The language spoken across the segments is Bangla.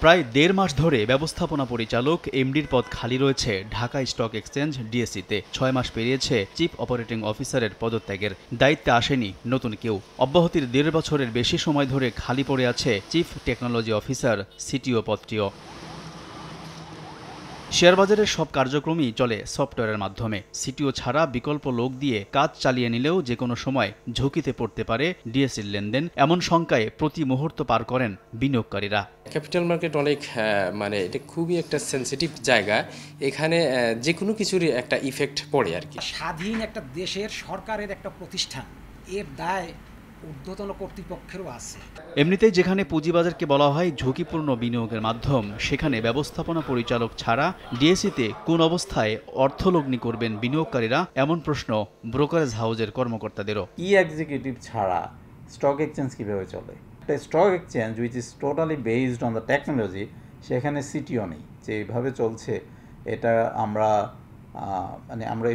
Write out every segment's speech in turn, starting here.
প্রায় ১.৫ মাস ধরে ব্যবস্থাপনা পরিচালক এমডির পদ খালি রয়েছে ঢাকা স্টক এক্সচেঞ্জ ডিএসইতে। ৬ মাস পেরিয়েছে চিফ অপারেটিং অফিসারের পদত্যাগের, দায়িত্বে আসেনি নতুন কেউ। অব্যাহতির ১.৫ বছরের বেশি সময় ধরে খালি পড়ে আছে চিফ টেকনোলজি অফিসার সিটিও পদটিও। শেয়ারবাজারের সব কার্যক্রমই চলে সফটওয়্যারের মাধ্যমে। সিটিও ছাড়া বিকল্প লোক দিয়ে কাজ চালিয়ে নিলেও যেকোনো সময় ঝুঁকিতে পড়তে পারে ডিএসইর লেনদেন, এমন শঙ্কায় প্রতি মুহূর্ত পার করেন বিনিয়োগকারীরা। ক্যাপিটাল মার্কেট অনেক এটা খুবই একটা সেন্সিটিভ জায়গা। এখানে যে কোনো কিছুরই একটা ইফেক্ট পড়ে আর কি। স্বাধীন একটা দেশের সরকারের একটা প্রতিষ্ঠান, এর দায় ঊর্ধ্বতন কর্তৃপক্ষেরও আছে। এমনিতেই যেখানে পুঁজিবাজারকে বলা হয় ঝুঁকিপূর্ণ বিনিয়োগের মাধ্যম, সেখানে ব্যবস্থাপনা পরিচালক ছাড়া ডিএসইতে কোন অবস্থায় অর্থলগ্নি করবেন বিনিয়োগকারীরা, এমন প্রশ্ন ব্রোকারেজ হাউজের কর্মকর্তাদেরও। এক্সিকিউটিভ ছাড়া স্টক এক্সচেঞ্জ কিভাবে চলে? একটা stock exchange which is totally based on the technology, সেখানে সিটিও নেই। যেভাবে চলছে এটা আমরা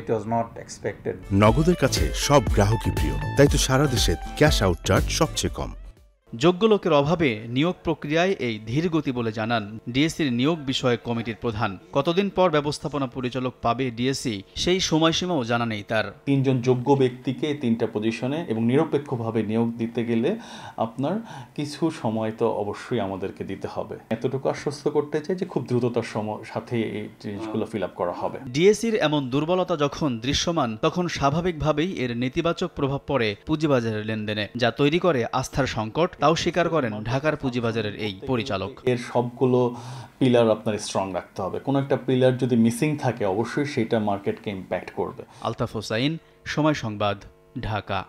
ইট ওয়াজ নট এক্সপেক্টেড। নগদের কাছে সব গ্রাহকই প্রিয়, তাই তো সারা দেশে ক্যাশ আউট চার্জ সবচেয়ে কম। যোগ্য লোকের অভাবে নিয়োগ প্রক্রিয়ায় এই ধীর গতি বলে জানান ডিএসইর নিয়োগ বিষয়ক কমিটির প্রধান। কতদিন পর ব্যবস্থাপনা পরিচালক পাবে ডিএসই, সেই সময়সীমাও জানা নেই তার। ৩ জন যোগ্য ব্যক্তিকে ৩টা পজিশনে এবং নিরপেক্ষভাবে নিয়োগ দিতে গেলে আপনার কিছু সময় তো অবশ্যই আমাদেরকে দিতে হবে। এতটুকু আশ্বস্ত করতে চাই যে খুব দ্রুততার সাথে এই জিনিসগুলো ফিল আপ করা হবে। ডিএসইর এমন দুর্বলতা যখন দৃশ্যমান, তখন স্বাভাবিকভাবেই এর নেতিবাচক প্রভাব পড়ে পুঁজিবাজারের লেনদেনে, যা তৈরি করে আস্থার সংকট। তাও স্বীকার করেন ঢাকার পুঁজিবাজারের এই পরিচালক। এর সবগুলো পিলার আপনার স্ট্রং রাখতে হবে। কোনো একটা পিলার যদি মিসিং থাকে অবশ্যই সেটা মার্কেটকে ইম্প্যাক্ট করবে। আলতাফ হোসাইন, সময় সংবাদ, ঢাকা।